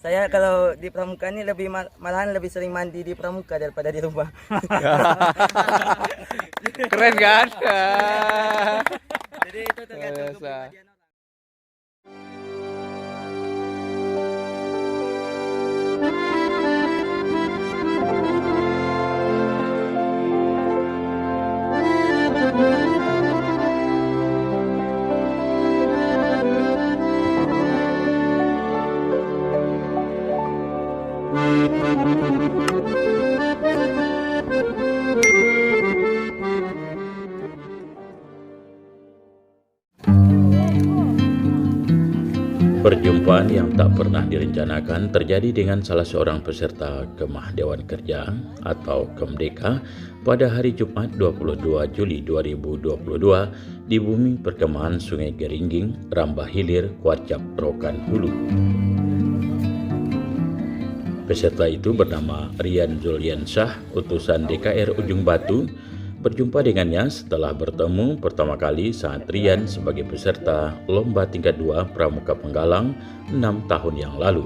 Saya kalau di Pramuka ini malahan lebih sering mandi di Pramuka daripada di rumah. Keren kan? Jadi itu tergantung Biasa. kepribadian orang. Perjumpaan yang tak pernah direncanakan terjadi dengan salah seorang peserta Kemah Dewan Kerja atau Kemdeka pada hari Jumat 22 Juli 2022 di bumi perkemahan Sungai Geringging, Rambah Hilir, Kuarcap, Rokan Hulu. Peserta itu bernama Rian Zulyansyah, utusan DKR Ujung Batu. Berjumpa dengannya setelah bertemu pertama kali saat Rian sebagai peserta lomba tingkat 2 Pramuka Penggalang 6 tahun yang lalu.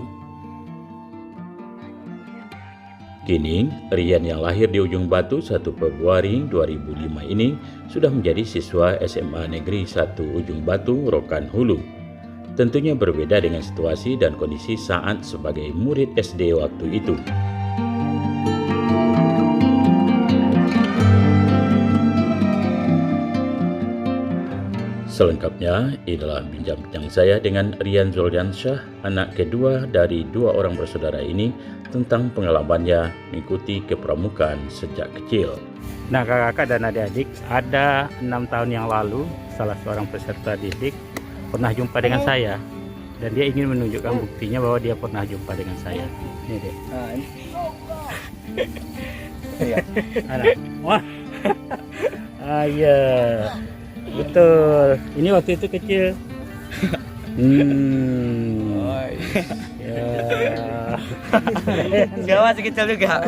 Kini, Rian yang lahir di Ujung Batu 1 Februari 2005 ini sudah menjadi siswa SMA Negeri 1 Ujung Batu, Rokan Hulu. Tentunya berbeda dengan situasi dan kondisi saat sebagai murid SD waktu itu. Selengkapnya, inilah bincang-bincang saya dengan Rian Zulyansyah, anak kedua dari 2 orang bersaudara ini, tentang pengalamannya mengikuti kepramukaan sejak kecil. Nah, kakak dan adik-adik, ada 6 tahun yang lalu, salah seorang peserta didik pernah jumpa dengan saya. Dan dia ingin menunjukkan buktinya bahwa dia pernah jumpa dengan saya. Ini deh. Iya. Wah. Iya. Betul. Ini waktu itu kecil. Ya. Enggak, masih kecil juga.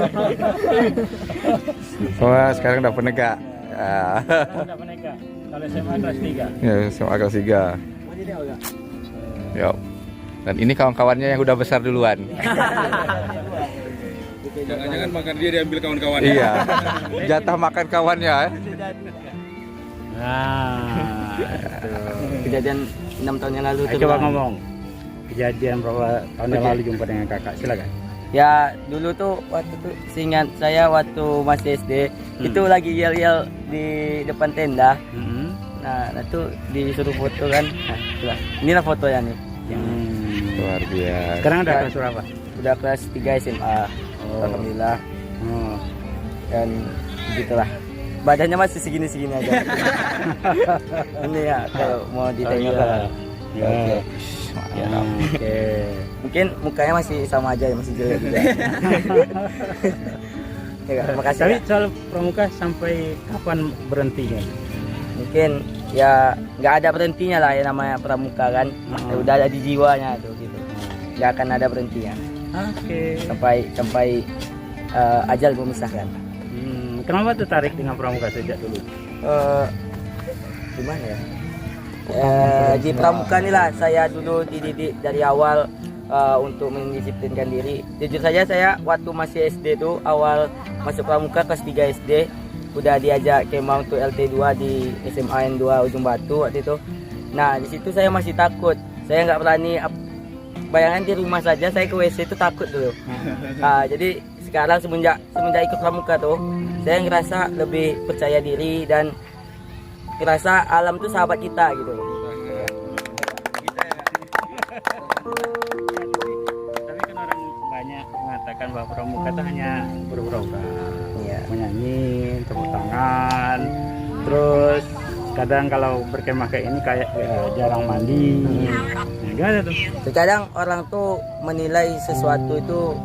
Wah, sekarang udah penegak. Enggak menikah. Kalau SMA kelas 3. Ya, SMA kelas 3. Yuk. Dan ini kawan-kawannya yang udah besar duluan. Jangan-jangan makan dia diambil kawan-kawannya. Iya. Jatah makan kawannya. Nah, Kejadian 6 tahun yang lalu tuh. coba ngomong. Kejadian berapa tahun yang lalu jumpa dengan kakak, silakan. Ya, dulu tuh waktu tuh seingat saya waktu masih SD itu lagi yel-yel di depan tenda. Nah, itu disuruh foto kan. Nah, itulah. Inilah fotonya nih. Luar biasa. Sekarang udah kelas berapa? Udah kelas 3 SMA. Alhamdulillah. Dan begitulah. Badannya masih segini-segini aja. Ini ya kalau mau ditengok. Ya. Oke. Mungkin mukanya masih sama aja, masih jelek juga. Ya, makasih. Tapi Ya. soal pramuka sampai kapan berhentinya? Mungkin ya nggak ada berhentinya lah ya, namanya pramuka kan. Ya, udah ada di jiwanya tuh gitu. Nggak akan ada berhentinya. Oke. Sampai ajal memisahkan. Kenapa tertarik dengan pramuka sejak dulu? Gimana ya? Di pramuka nih lah saya dulu dididik dari awal untuk mendisiplinkan diri. Jujur saja saya waktu masih SD tuh awal masuk pramuka kelas 3 SD udah diajak kemah untuk LT2 di SMA N2 Ujung Batu waktu itu. Nah, di situ saya masih takut. Saya nggak berani. Bayangan di rumah saja saya ke WC itu takut dulu. Jadi sekarang semenjak ikut pramuka tuh saya ngerasa lebih percaya diri dan ngerasa alam tuh sahabat kita gitu. Tapi kan orang banyak mengatakan bahwa pramuka itu hanya berprogram, menyanyi, tepuk tangan, terus kadang kalau berkemah kayak ini kayak jarang mandi. Gimana tuh? Terkadang orang tuh menilai sesuatu itu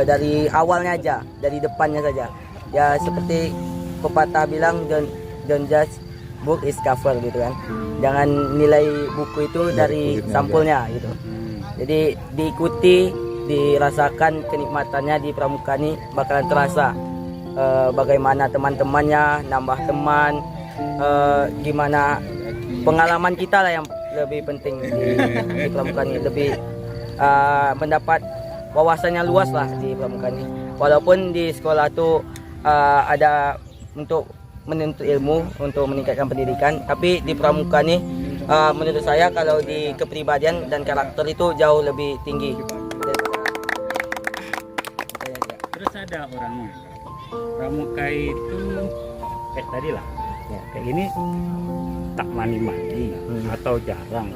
dari awalnya aja, dari depannya saja. Ya seperti pepatah bilang don't judge book is cover gitu kan. Jangan nilai buku itu dari sampulnya gitu. Jadi diikuti, dirasakan kenikmatannya di pramuka ini bakalan terasa bagaimana teman-temannya, nambah teman, gimana pengalaman kita lah yang lebih penting di pramuka ini, lebih mendapat wawasannya luas lah di pramuka ini. Walaupun di sekolah tuh ada untuk menuntut ilmu, untuk meningkatkan pendidikan, tapi di pramuka nih menurut saya kalau di kepribadian dan karakter itu jauh lebih tinggi. Terus ada orangnya. Pramuka itu kayak tadi lah. Ya. Kayak gini tak mandi-mandi atau jarang.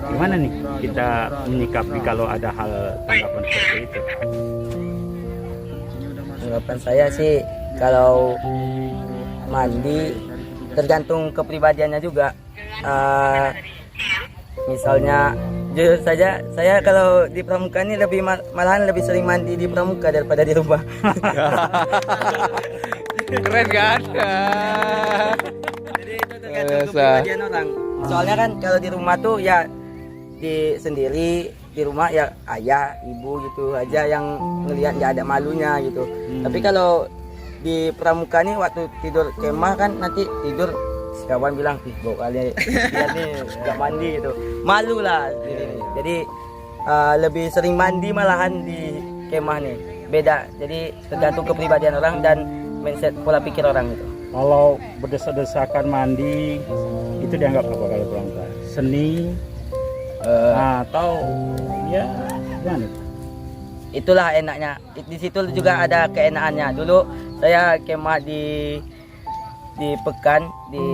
Gimana nih kita menyikapi kalau ada hal tanggapan seperti itu? Tanggapan saya sih kalau mandi tergantung kepribadiannya juga. Misalnya jujur saja saya kalau di pramuka ini malahan lebih sering mandi di pramuka daripada di rumah. Keren kan? Jadi itu tergantung kepribadian orang. Soalnya kan kalau di rumah tuh ya di sendiri, di rumah ya ayah, ibu gitu aja yang ngelihat, nggak ada malunya gitu. Tapi kalau di pramuka nih waktu tidur kemah kan nanti tidur kawan bilang, ih bau kali lihat nih nggak mandi gitu, malu lah. Jadi lebih sering mandi malahan di kemah nih, beda. Jadi tergantung kepribadian orang dan mindset pola pikir orang itu. Kalau berdesak-desakan mandi itu dianggap apa kalau pramuka? Seni atau ya gimana? Itulah enaknya. Di situ juga ada keenakannya. Dulu saya kemah di Pekan di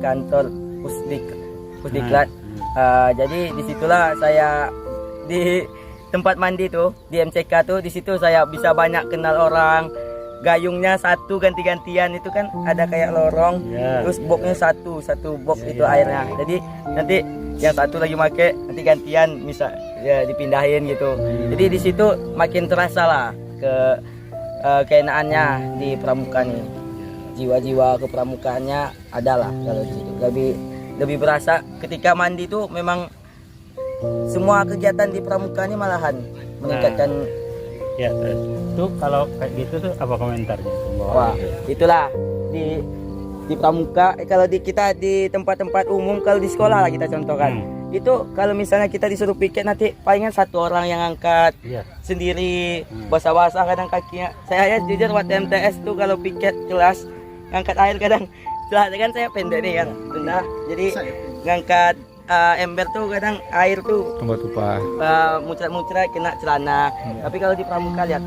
kantor Pusdiklat. Jadi disitulah saya di tempat mandi tuh di MCK tuh, di situ saya bisa banyak kenal orang. Gayungnya satu ganti-gantian itu kan ada kayak lorong, terus boxnya satu box itu airnya. Jadi nanti yang satu lagi make nanti gantian bisa ya dipindahin gitu. Jadi di situ makin terasa lah keenakannya di pramuka nih. Jiwa-jiwa kepramukaannya adalah kalau di situ lebih berasa ketika mandi tuh memang semua kegiatan di pramuka ini malahan meningkatkan. Ya, itu kalau kayak gitu tuh apa komentarnya? Wah, itulah di pramuka. Kalau kita di tempat-tempat umum, kalau di sekolah lah kita contohkan. Itu kalau misalnya kita disuruh piket nanti palingan satu orang yang angkat sendiri, basah-basah kadang kakinya. Saya jujur waktu MTS tuh kalau piket kelas ngangkat air kadang kan saya pendek nih kan, rendah. Jadi ngangkat ember tuh kadang air tuh Tumpah-tumpah. muncrat-muncrat kena celana. Tapi kalau di pramuka lihat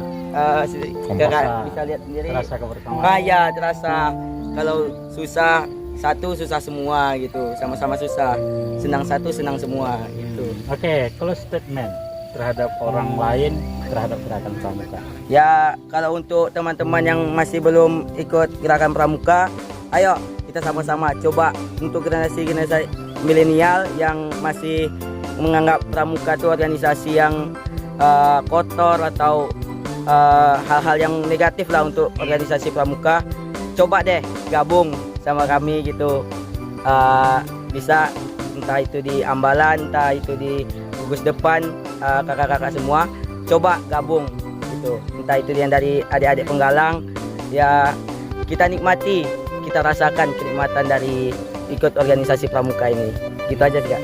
bisa lihat sendiri. Terasa kebersamaan. Ya terasa. Kalau susah satu susah semua gitu, sama-sama susah. Senang satu senang semua gitu. Oke, kalau statement terhadap orang lain terhadap gerakan pramuka. Ya kalau untuk teman-teman yang masih belum ikut gerakan pramuka, ayo kita sama-sama coba. Untuk generasi milenial yang masih menganggap pramuka itu organisasi yang kotor atau hal-hal yang negatif lah untuk organisasi pramuka, coba deh gabung sama kami gitu. Bisa entah itu di Ambalan, entah itu di Gugus Depan, kakak-kakak semua coba gabung gitu. Entah itu yang dari adik-adik Penggalang, ya kita nikmati, kita rasakan kenikmatan dari ikut organisasi pramuka ini. Gitu aja sih, Kak.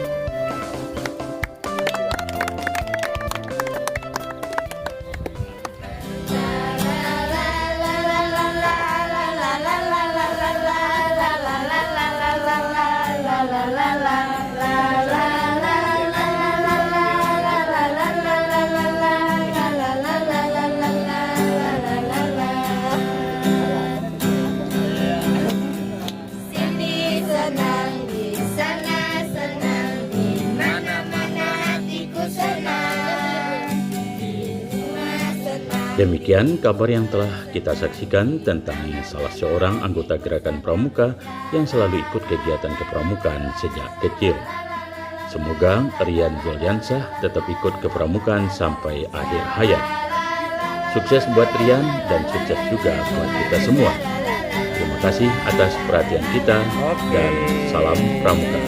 Demikian kabar yang telah kita saksikan tentang salah seorang anggota gerakan pramuka yang selalu ikut kegiatan kepramukaan sejak kecil. Semoga Rian Julyansah tetap ikut kepramukaan sampai akhir hayat. Sukses buat Rian dan sukses juga buat kita semua. Terima kasih atas perhatian kita dan salam pramuka.